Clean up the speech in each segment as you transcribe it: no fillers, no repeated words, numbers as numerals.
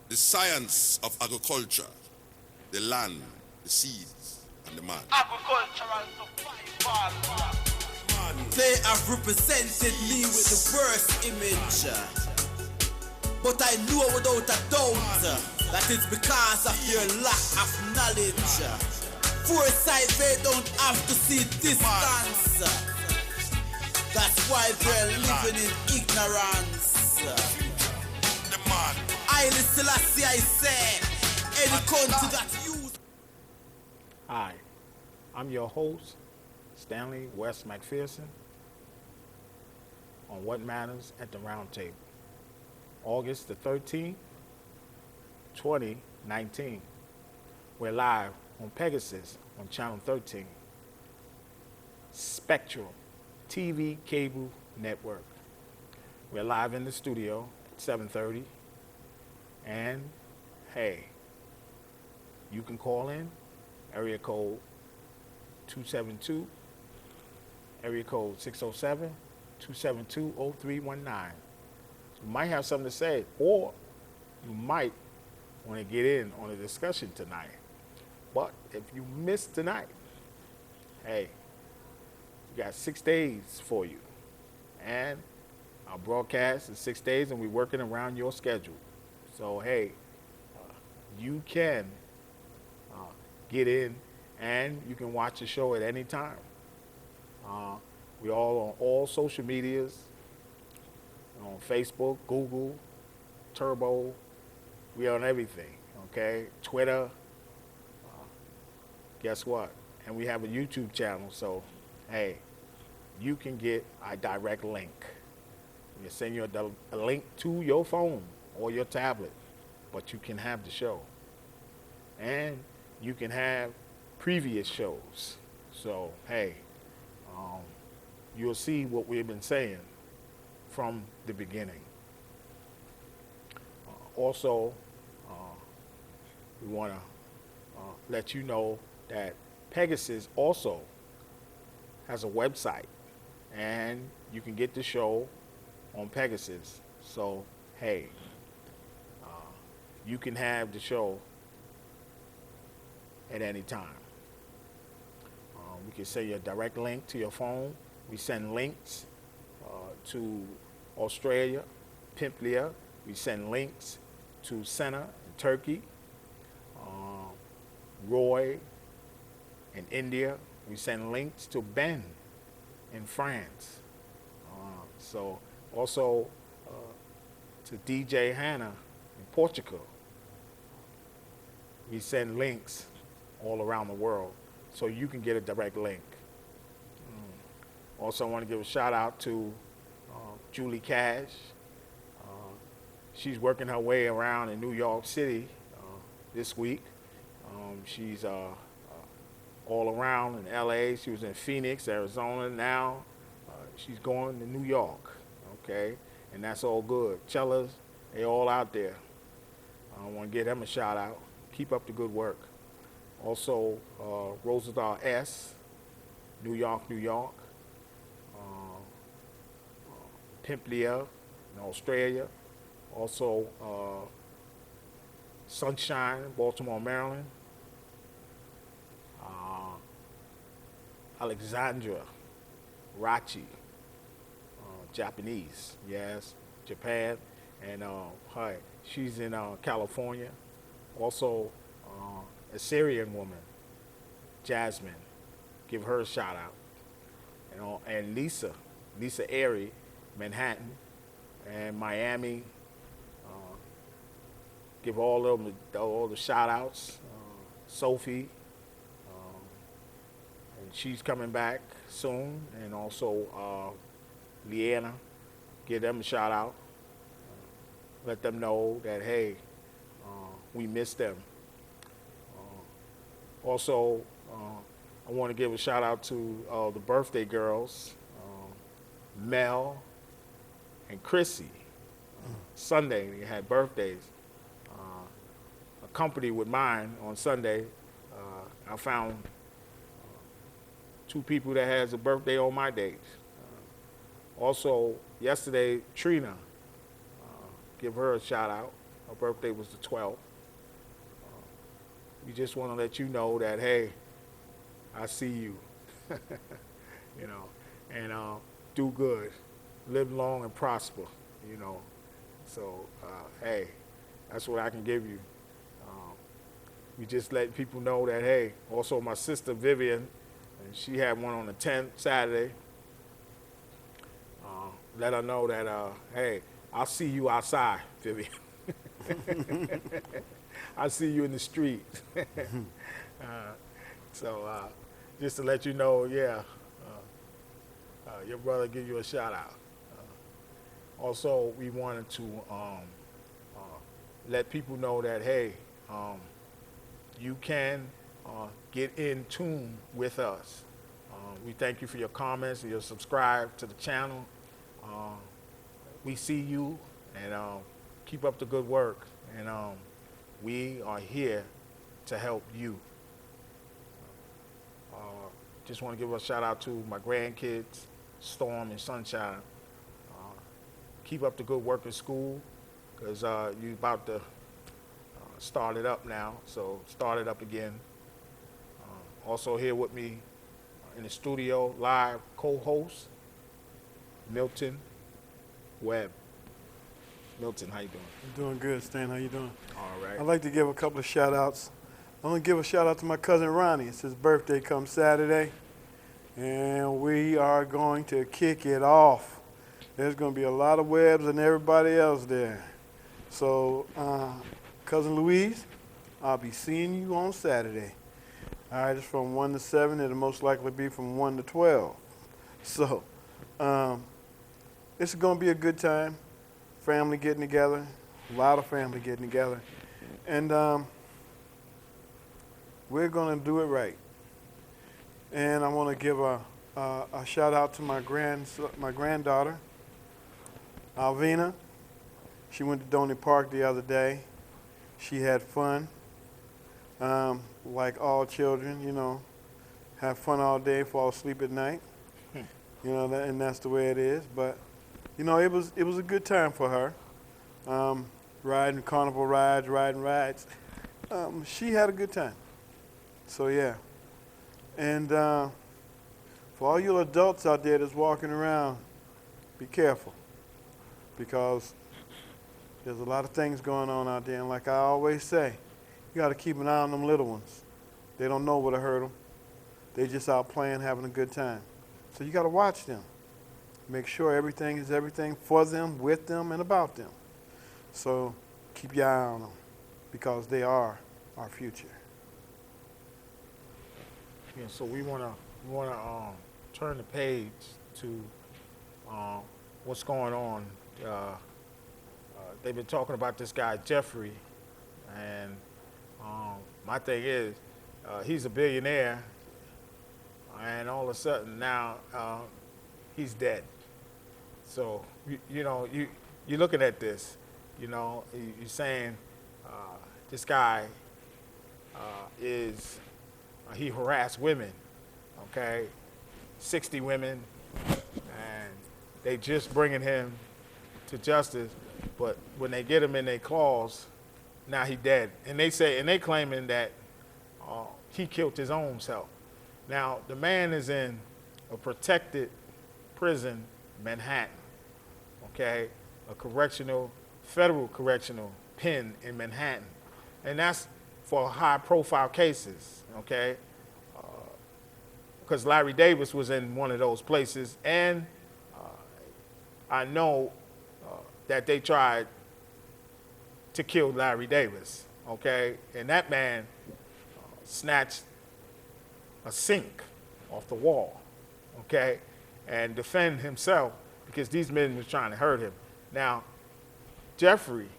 The science of agriculture, the land, the seeds, and the man. Agricultural survival. They have represented me with the worst image, but I know without a doubt that it's because of your lack of knowledge. Foresight, they don't have to see distance. That's why they're living in ignorance. I Selassie, I say, any country that use. Hi, I'm your host, Stanley West McPherson, on What Matters at the Roundtable, August the 13th, 2019. We're live on Pegasus on Channel 13, Spectrum TV Cable Network. We're live in the studio at 7:30, and hey, you can call in, area code 272, area code 607-272-0319. You might have something to say, or you might want to get in on a discussion tonight. But if you missed tonight, hey, we got 6 days for you. And our broadcast is 6 days, and we're working around your schedule. So, hey, you can get in, and you can watch the show at any time. We're all on all social medias, on Facebook, Google, Turbo. We're on everything, okay? Twitter. Guess what? And we have a YouTube channel, so, hey, you can get a direct link. We send you a link to your phone or your tablet, but you can have the show. And you can have previous shows. So, hey, you'll see what we've been saying from the beginning. Also, we want to let you know that Pegasus also has a website, and you can get the show on Pegasus. So, hey, you can have the show at any time. We can send you a direct link to your phone. We send links to Australia, Pimplia. We send links to Senna in Turkey, Roy in India. We send links to Ben in France. So also to DJ Hannah in Portugal. We send links all around the world, so you can get a direct link. Also, I want to give a shout out to Julie Cash. She's working her way around in New York City this week. She's all around in LA. She was in Phoenix, Arizona. Now she's going to New York, okay? And that's all good. Chelas, they all out there. I want to give them a shout out. Keep up the good work. Also, Roosevelt S., New York, New York. Pimplia in Australia. Also, Sunshine, Baltimore, Maryland. Alexandra Rachi, Japanese, yes, Japan. And hi, she's in California. Also, a Syrian woman, Jasmine, give her a shout out. You know, and Lisa Airy, Manhattan, and Miami. Give all of them all the shout outs. Sophie, and she's coming back soon, and also Leanna, give them a shout out. Let them know that, hey, we miss them. Also, I want to give a shout out to the birthday girls, Mel and Chrissy. Sunday, they had birthdays. Accompanied with mine on Sunday, I found two people that has a birthday on my date. Also, yesterday, Trina, give her a shout out. Her birthday was the 12th. We just want to let you know that, hey, I see you, you know, and do good, live long and prosper, you know. So, hey, that's what I can give you. We just let people know that, hey, also my sister Vivian, and she had one on the 10th, Saturday. Let her know that, hey, I'll see you outside, Vivian. I'll see you in the street. So just to let you know, yeah, your brother give you a shout out. Also, we wanted to let people know that, hey, you can get in tune with us. We thank you for your comments and your subscribe to the channel. We see you, and keep up the good work. And we are here to help you. Just want to give a shout out to my grandkids, Storm and Sunshine. Keep up the good work in school, because you about to start it up now, so start it up again. Also here with me in the studio, live co-host, Milton, Webb. Milton, how you doing? I'm doing good, Stan. How you doing? All right. I'd like to give a couple of shout-outs. I'm going to give a shout-out to my cousin Ronnie. It's his birthday comes Saturday, and we are going to kick it off. There's going to be a lot of Webbs and everybody else there. So, Cousin Louise, I'll be seeing you on Saturday. All right, it's from 1 to 7. It'll most likely be from 1 to 12. So, it's going to be a good time. Family getting together, a lot of family getting together. And we're going to do it right. And I want to give a shout out to my granddaughter, Alvina. She went to Donny Park the other day. She had fun, like all children, you know, have fun all day, fall asleep at night. You know, and that's the way it is. But you know, it was a good time for her. Riding carnival rides, riding rides. She had a good time. So yeah. And for all you adults out there that's walking around, be careful, because there's a lot of things going on out there. And like I always say, you got to keep an eye on them little ones. They don't know what'll hurt them. They just out playing, having a good time. So you got to watch them. Make sure everything is everything for them, with them, and about them. So keep your eye on them, because they are our future. Yeah, so we wanna turn the page to what's going on. They've been talking about this guy Jeffrey, and my thing is, he's a billionaire, and all of a sudden now he's dead. So you know, you're looking at this, you know, you're saying this guy he harassed women, okay, 60 women, and they just bringing him to justice, but when they get him in their claws, now he dead. And they claiming that he killed his own self. Now, the man is in a protected prison, Manhattan, okay, a federal correctional pen in Manhattan. And that's for high-profile cases, okay? Because Larry Davis was in one of those places, and I know that they tried to kill Larry Davis, okay? And that man snatched a sink off the wall, okay, and defend himself because these men were trying to hurt him. Now, Jeffrey,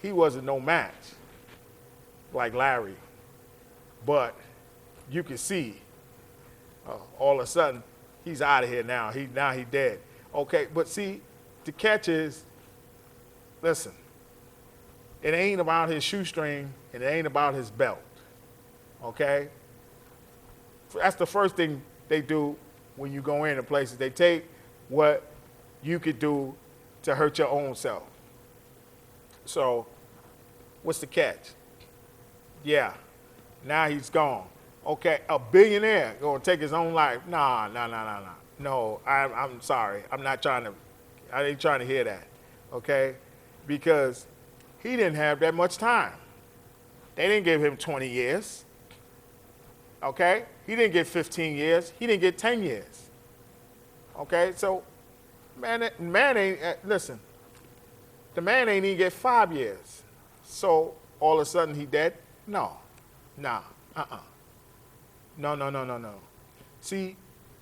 he wasn't no match like Larry, but you can see all of a sudden he's out of here now. He's dead. Okay, but see, the catch is, listen, it ain't about his shoestring and it ain't about his belt, okay? That's the first thing they do when you go into places. They take what you could do to hurt your own self. So What's the catch? Yeah, now he's gone. Okay, a billionaire gonna take his own life? Nah. No, I'm sorry. I ain't trying to hear that. Okay, because he didn't have that much time. They didn't give him 20 years. Okay, he didn't get 15 years. He didn't get 10 years. Okay, so man ain't listen. The man ain't even get 5 years. So all of a sudden he dead? No. No. See,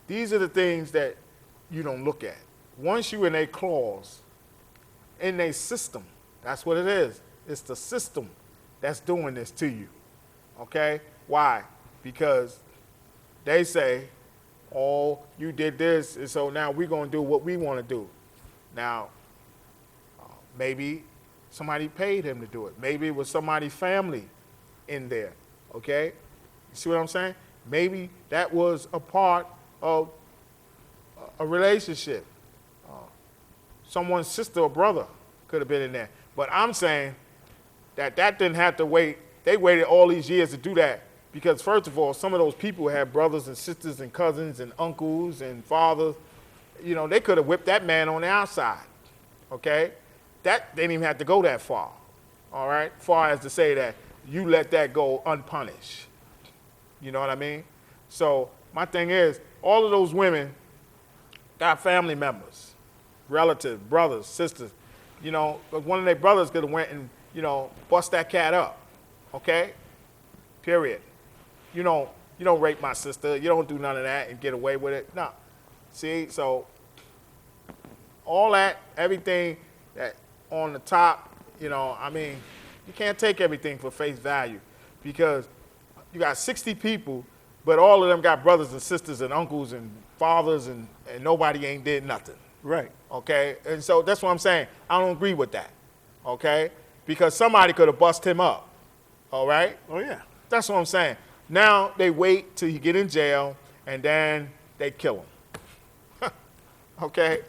these are the things that you don't look at. Once you in a clause, in a system, that's what it is. It's the system that's doing this to you. Okay? Why? Because they say, oh, you did this, and so now we're going to do what we want to do. Now, maybe somebody paid him to do it. Maybe it was somebody's family in there. Okay? You see what I'm saying? Maybe that was a part of a relationship. Someone's sister or brother could have been in there. But I'm saying that didn't have to wait. They waited all these years to do that because, first of all, some of those people had brothers and sisters and cousins and uncles and fathers. You know, they could have whipped that man on the outside. Okay? That they didn't even have to go that far. All right? Far as to say that you let that go unpunished. You know what I mean? So my thing is, all of those women got family members, relatives, brothers, sisters. You know, one of their brothers could have went and, you know, bust that cat up. Okay? Period. You don't rape my sister. You don't do none of that and get away with it. No. See, so all that, everything that on the top, you know, I mean, you can't take everything for face value because you got 60 people, but all of them got brothers and sisters and uncles and fathers and nobody ain't did nothing. Right. Okay? And so that's what I'm saying. I don't agree with that. Okay? Because somebody could have bust him up. All right? Oh, yeah. That's what I'm saying. Now they wait till he get in jail and then they kill him. Okay?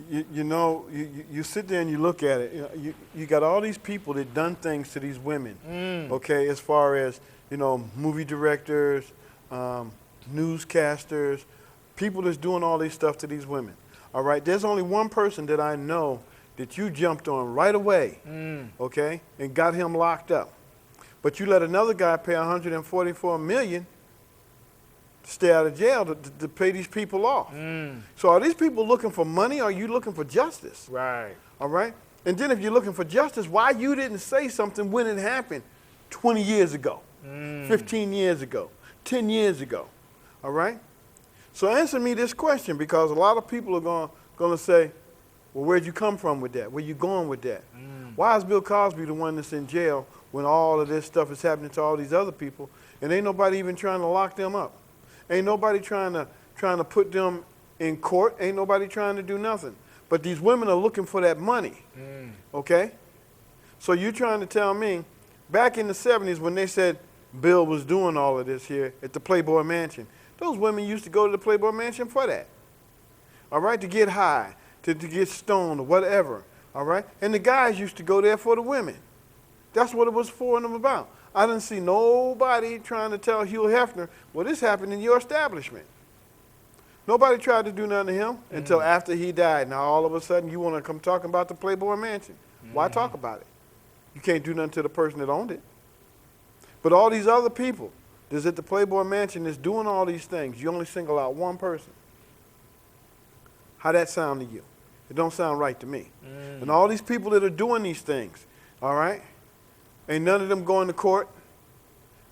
You sit there and you look at it. You got all these people that done things to these women. Okay, as far as movie directors, newscasters, people that's doing all this stuff to these women. All right, there's only one person that I know that you jumped on right away. Okay, and got him locked up, but you let another guy pay $144 million. Stay out of jail to pay these people off. So are these people looking for money or are you looking for justice? Right. All right? And then if you're looking for justice, why you didn't say something when it happened 20 years ago, 15 years ago, 10 years ago? All right? So answer me this question because a lot of people are going to say, well, where'd you come from with that? Where you going with that? Why is Bill Cosby the one that's in jail when all of this stuff is happening to all these other people and ain't nobody even trying to lock them up? Ain't nobody trying to put them in court. Ain't nobody trying to do nothing. But these women are looking for that money. Okay? So you're trying to tell me, back in the 70s when they said Bill was doing all of this here at the Playboy Mansion, those women used to go to the Playboy Mansion for that. All right? To get high, to get stoned or whatever. All right? And the guys used to go there for the women. That's what it was for and them about. I didn't see nobody trying to tell Hugh Hefner, well, this happened in your establishment. Nobody tried to do nothing to him until after he died. Now, all of a sudden, you want to come talking about the Playboy Mansion. Why talk about it? You can't do nothing to the person that owned it. But all these other people that's at the Playboy Mansion that's doing all these things, you only single out one person. How that sound to you? It don't sound right to me. And all these people that are doing these things, all right? Ain't none of them going to court.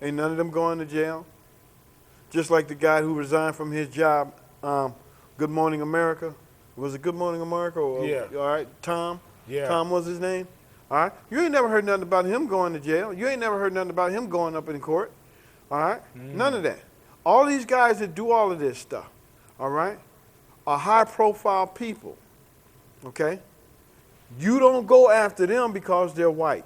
Ain't none of them going to jail. Just like the guy who resigned from his job, Good Morning America. Was it Good Morning America? Yeah. All right, Tom? Yeah. Tom was his name? All right. You ain't never heard nothing about him going to jail. You ain't never heard nothing about him going up in court. All right? None of that. All these guys that do all of this stuff, all right, are high-profile people, okay? You don't go after them because they're white.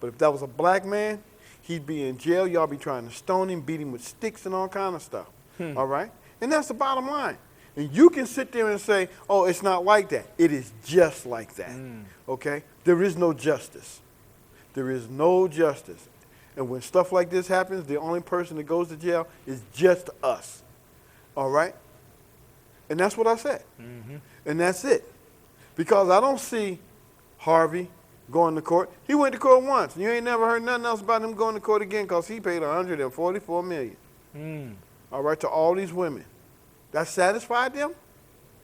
But if that was a black man, he'd be in jail. Y'all be trying to stone him, beat him with sticks and all kind of stuff. All right? And that's the bottom line. And you can sit there and say, oh, it's not like that. It is just like that. Okay? There is no justice. There is no justice. And when stuff like this happens, the only person that goes to jail is just us. All right? And that's what I said. Mm-hmm. And that's it. Because I don't see Harvey going to court. He went to court once. You ain't never heard nothing else about him going to court again because he paid $144 million. All right, to all these women. That satisfied them?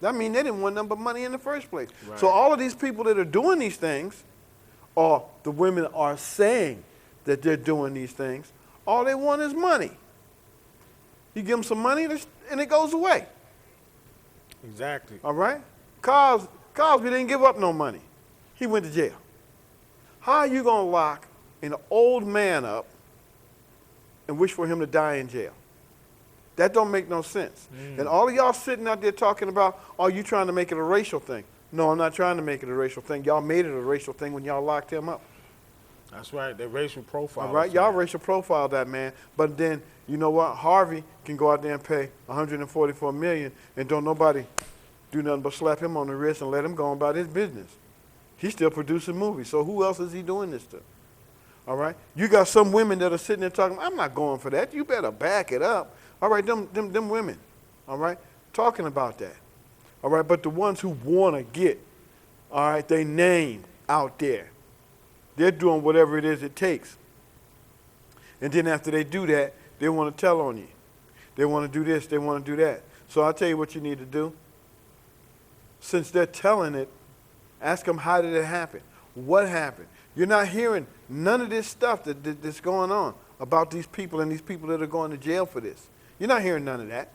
That means they didn't want nothing but money in the first place. Right. So all of these people that are doing these things, or the women are saying that they're doing these things, all they want is money. You give them some money and it goes away. Exactly. All right? Cosby didn't give up no money. He went to jail. How are you going to lock an old man up and wish for him to die in jail? That don't make no sense. And all of y'all sitting out there talking about, oh, you trying to make it a racial thing. No, I'm not trying to make it a racial thing. Y'all made it a racial thing when y'all locked him up. That's right. They racial profile. All right, y'all racial profile that man. But then, you know what? Harvey can go out there and pay $144 million and don't nobody do nothing but slap him on the wrist and let him go on about his business. He's still producing movies. So who else is he doing this to? All right? You got some women that are sitting there talking, I'm not going for that. You better back it up. All right, them women, all right, talking about that. All right, but the ones who want to get, all right, their name out there, they're doing whatever it is it takes. And then after they do that, they want to tell on you. They want to do this, they want to do that. So I'll tell you what you need to do. Since they're telling it, ask them, how did it happen? What happened? You're not hearing none of this stuff that's going on about these people and these people that are going to jail for this. You're not hearing none of that.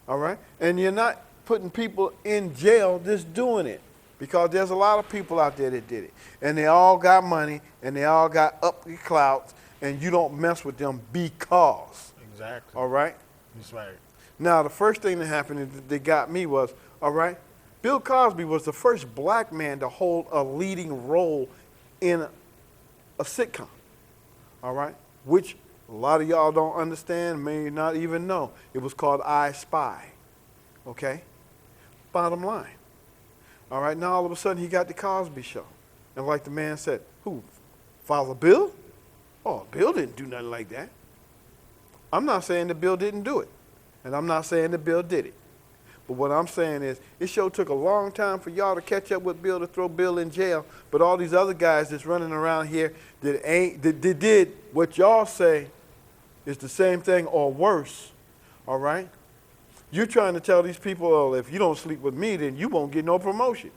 All right? And you're not putting people in jail just doing it, because there's a lot of people out there that did it. And they all got money and they all got up the clouds, and you don't mess with them because. Exactly. All right? That's right. Now, the first thing that happened that got me was, all right, Bill Cosby was the first black man to hold a leading role in a sitcom, all right, which a lot of y'all don't understand, may not even know. It was called I Spy, okay? Bottom line. All right, now all of a sudden he got the Cosby Show. And like the man said, who, Father Bill? Oh, Bill didn't do nothing like that. I'm not saying that Bill didn't do it. And I'm not saying that Bill did it. But what I'm saying is, it sure took a long time for y'all to catch up with Bill to throw Bill in jail. But all these other guys that's running around here that did what y'all say is the same thing or worse, all right? You're trying to tell these people, oh, if you don't sleep with me, then you won't get no promotion.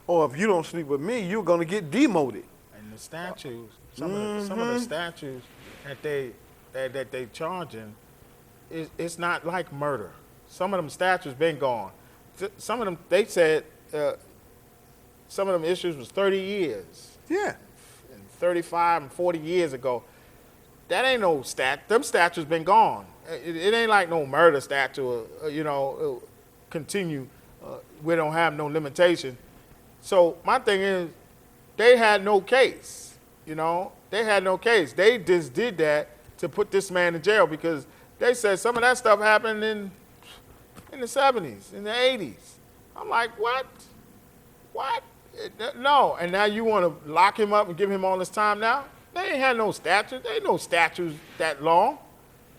Or if you don't sleep with me, you're going to get demoted. And the statues, some of the statues that they charging, it's not like murder. Some of them statues been gone. Some of them, they said, some of them issues was 30 years. Yeah. And 35 and 40 years ago. That ain't no them statues been gone. It ain't like no murder statue, continue. We don't have no limitation. So my thing is, they had no case, They had no case. They just did that to put this man in jail because they said some of that stuff happened in the 70s, in the 80s. I'm like, what? What? No. And now you want to lock him up and give him all this time now? They ain't had no statues. There ain't no statues that long.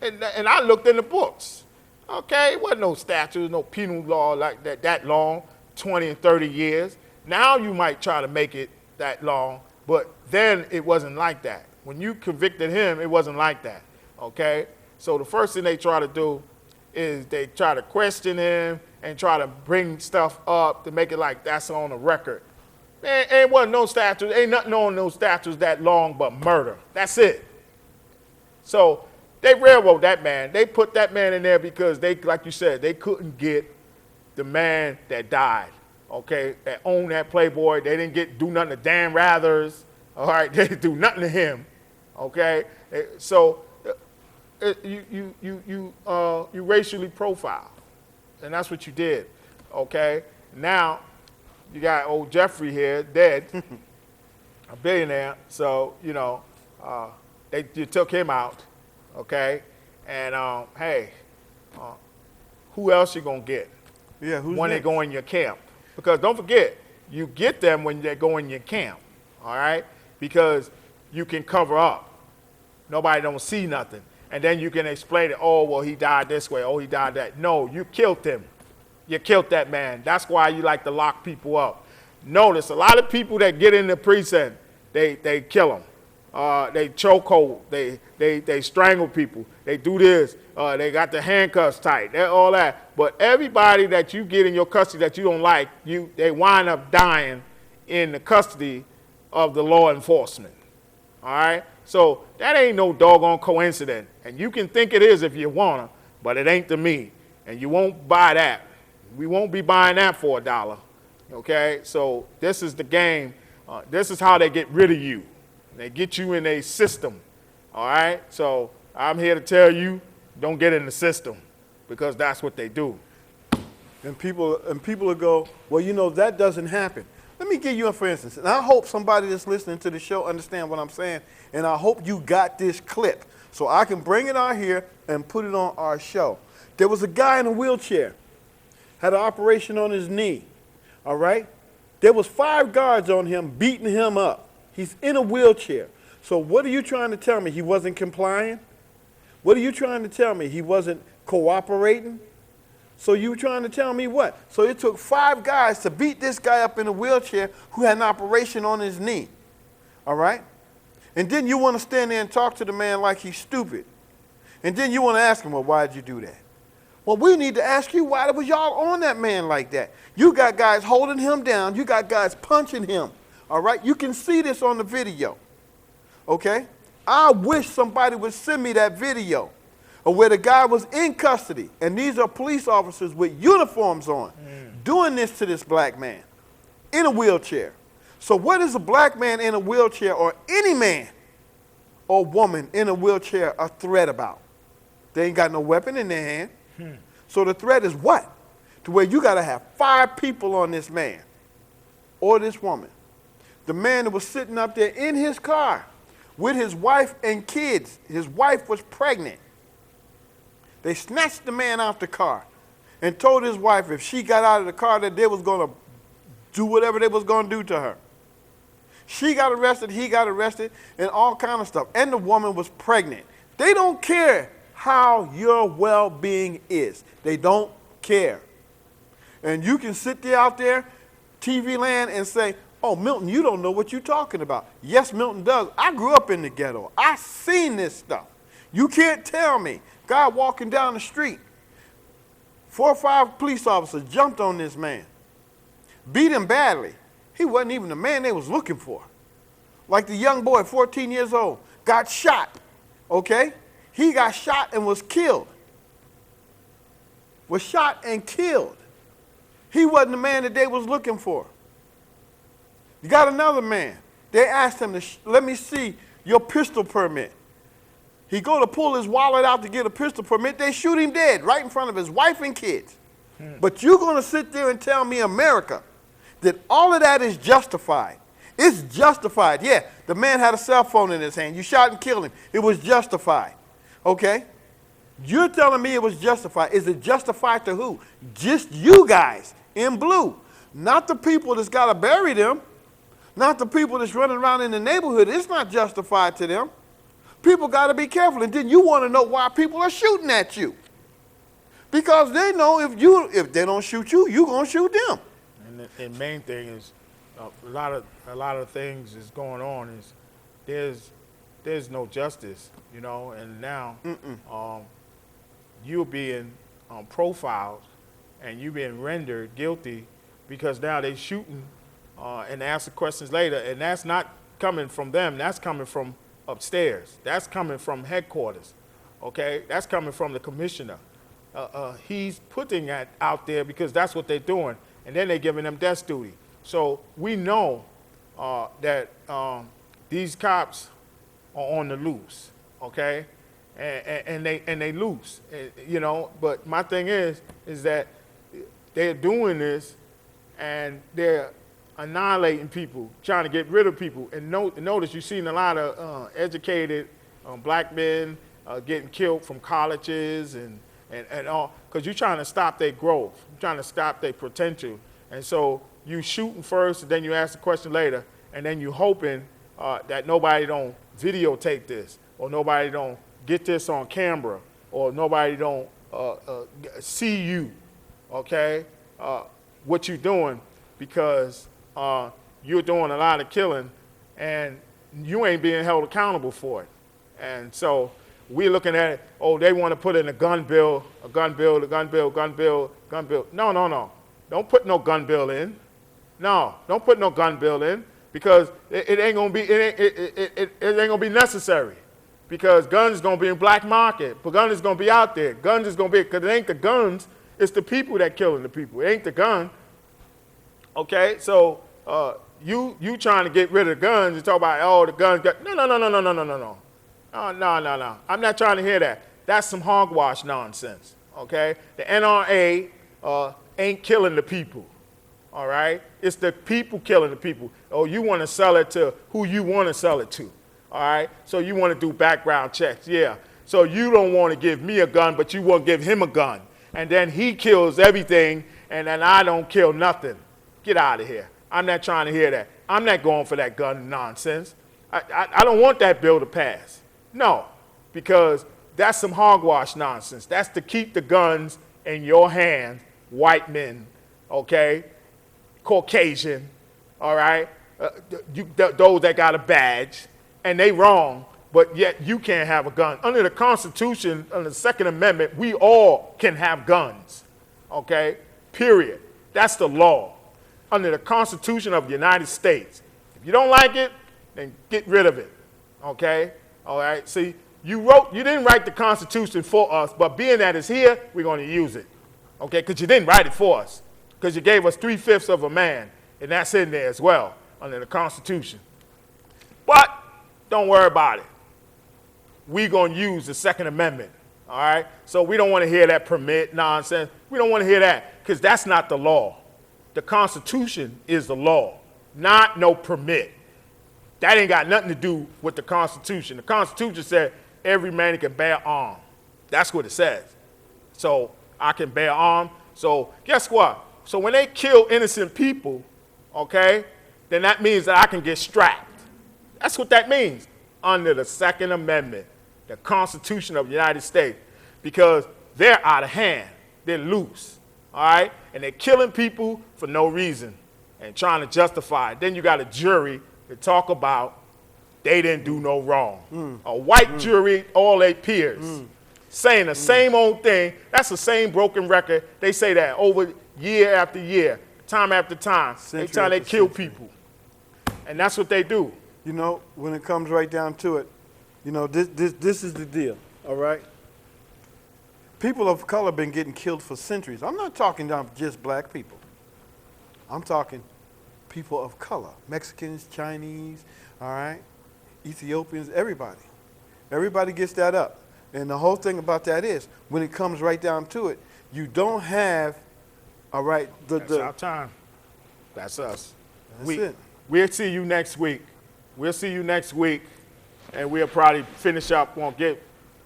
And I looked in the books. Okay, it wasn't no statues, no penal law like that long, 20 and 30 years. Now you might try to make it that long, but then it wasn't like that. When you convicted him, it wasn't like that, okay? So the first thing they try to do is they try to question him and try to bring stuff up to make it like that's on the record. Man, ain't wasn't no statues, ain't nothing on those statues that long but murder. That's it. So they railroad that man. They put that man in there because they, like you said, they couldn't get the man that died, okay, that owned that Playboy. They didn't do nothing to Dan Rathers, all right? They didn't do nothing to him, okay? So you racially profile, and that's what you did, okay? Now you got old Jeffrey here, dead, a billionaire. So they took him out, okay? And hey, who else you gonna get? Yeah, who's when next? they go in your camp? Because don't forget, you get them when they go in your camp, all right? Because you can cover up. Nobody don't see nothing. And then you can explain it, oh, well, he died this way, oh, he died that. No, you killed him. You killed that man. That's why you like to lock people up. Notice a lot of people that get in the precinct, they kill them. They chokehold. They strangle people. They do this. They got the handcuffs tight. All that. But everybody that you get in your custody that you don't like, they wind up dying in the custody of the law enforcement. All right? So that ain't no doggone coincidence. And you can think it is if you want to, but it ain't to me. And you won't buy that. We won't be buying that for $1. Okay? So this is the game. This is how they get rid of you. They get you in a system. All right? So I'm here to tell you, don't get in the system, because that's what they do. And people will go, well, you know, that doesn't happen. Let me give you a for instance. And I hope somebody that's listening to the show understand what I'm saying. And I hope you got this clip so I can bring it out here and put it on our show. There was a guy in a wheelchair, had an operation on his knee. All right? There was 5 guards on him beating him up. He's in a wheelchair. So what are you trying to tell me? He wasn't complying? What are you trying to tell me? He wasn't cooperating? So you trying to tell me what? So it took 5 guys to beat this guy up in a wheelchair who had an operation on his knee. All right? And then you want to stand there and talk to the man like he's stupid. And then you want to ask him, well, why did you do that? Well, we need to ask you, why was y'all on that man like that? You got guys holding him down. You got guys punching him. All right? You can see this on the video. Okay? I wish somebody would send me that video of where the guy was in custody, and these are police officers with uniforms on, doing this to this black man in a wheelchair. So what is a black man in a wheelchair, or any man or woman in a wheelchair, a threat about? They ain't got no weapon in their hand. So the threat is what? To where you got to have 5 people on this man or this woman. The man that was sitting up there in his car with his wife and kids. His wife was pregnant. They snatched the man out the car and told his wife if she got out of the car that they was going to do whatever they was going to do to her. She got arrested, he got arrested, and all kind of stuff. And the woman was pregnant. They don't care how your well-being is. They don't care. And you can sit there out there, TV land, and say, oh, Milton, you don't know what you're talking about. Yes, Milton does. I grew up in the ghetto. I seen this stuff. You can't tell me. Guy walking down the street, 4 or 5 police officers jumped on this man, beat him badly. He wasn't even the man they was looking for. Like the young boy, 14 years old, got shot, okay? He got shot and was killed. Was shot and killed. He wasn't the man that they was looking for. You got another man. They asked him to, let me see your pistol permit. He go to pull his wallet out to get a pistol permit. They shoot him dead right in front of his wife and kids. But you're going to sit there and tell me, America, that all of that is justified. It's justified. Yeah, the man had a cell phone in his hand. You shot and killed him. It was justified. Okay? You're telling me it was justified. Is it justified to who? Just you guys in blue. Not the people that's got to bury them. Not the people that's running around in the neighborhood. It's not justified to them. People got to be careful. And then you want to know why people are shooting at you. Because they know if they don't shoot you, you're going to shoot them. And the main thing is a lot of things is going on is there's no justice, you know, and now you're being profiled and you're being rendered guilty because now they're shooting and asking questions later, and that's not coming from them. That's coming from upstairs. That's coming from headquarters, okay? That's coming from the commissioner. He's putting that out there because that's what they're doing, and then they're giving them death duty. So we know that these cops are on the loose, okay? And they loose, you know. But my thing is that they're doing this, and they're annihilating people, trying to get rid of people. And notice you've seen a lot of educated black men getting killed from colleges and all, because you're trying to stop their growth, you're trying to stop their potential. And so you shooting first, and then you ask the question later, and then you hoping that nobody don't videotape this, or nobody don't get this on camera, or nobody don't see you, okay, what you're doing, because you're doing a lot of killing and you ain't being held accountable for it. And so we're looking at it, oh, they want to put in a gun bill. No. Don't put no gun bill in. No, don't put no gun bill in, because it ain't gonna be it ain't gonna be necessary, because guns is gonna be in black market. But guns is gonna be out there. Guns is gonna be, because it ain't the guns, it's the people that killing the people. It ain't the gun. Okay, so you trying to get rid of the guns and talk about, oh, the guns got no. No. I'm not trying to hear that. That's some hogwash nonsense. Okay, the NRA ain't killing the people. All right, it's the people killing the people. Oh, you want to sell it to who you want to sell it to. All right, so you want to do background checks, yeah. So you don't want to give me a gun, but you want to give him a gun, and then he kills everything, and then I don't kill nothing. Get out of here. I'm not trying to hear that. I'm not going for that gun nonsense. I don't want that bill to pass. No, because that's some hogwash nonsense. That's to keep the guns in your hands, white men, okay, Caucasian, all right, those that got a badge, and they wrong, but yet you can't have a gun. Under the Constitution, under the Second Amendment, we all can have guns, okay, period. That's the law. Under the Constitution of the United States. If you don't like it, then get rid of it, okay? All right, see, you didn't write the Constitution for us, but being that it's here, we're going to use it, okay? Because you didn't write it for us, because you gave us 3/5 of a man, and that's in there as well, under the Constitution. But don't worry about it. We're going to use the Second Amendment, all right? So we don't want to hear that permit nonsense. We don't want to hear that, because that's not the law. The Constitution is the law, not no permit. That ain't got nothing to do with the Constitution. The Constitution said every man can bear arms. That's what it says. So I can bear arms. So guess what? So when they kill innocent people, okay, then that means that I can get strapped. That's what that means under the Second Amendment, the Constitution of the United States, because they're out of hand. They're loose, all right? And they're killing people for no reason and trying to justify it. Then you got a jury to talk about they didn't do no wrong. A white jury, all their peers, saying the same old thing. That's the same broken record. They say that over year after year, time after time. Every time they kill people. And that's what they do. You know, when it comes right down to it, you know, this is the deal, all right? People of color been getting killed for centuries. I'm not talking about just black people. I'm talking people of color, Mexicans, Chinese, all right, Ethiopians, everybody. Everybody gets that up. And the whole thing about that is, when it comes right down to it, you don't have, all right, That's our time. That's us. That's it. We'll see you next week. We'll see you next week, and we'll probably finish up,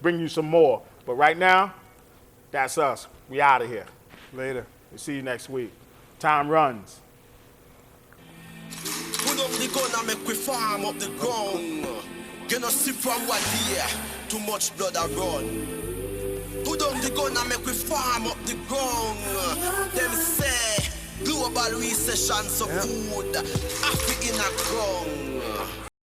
bring you some more. But right now, that's us. We out of here. Later. We'll see you next week. Time runs. Put up the gun and make we farm up the ground. You know, see from what here, too much blood a run. Put up the gun and make we farm up the ground. Them say global recession so food, Africa in a ground.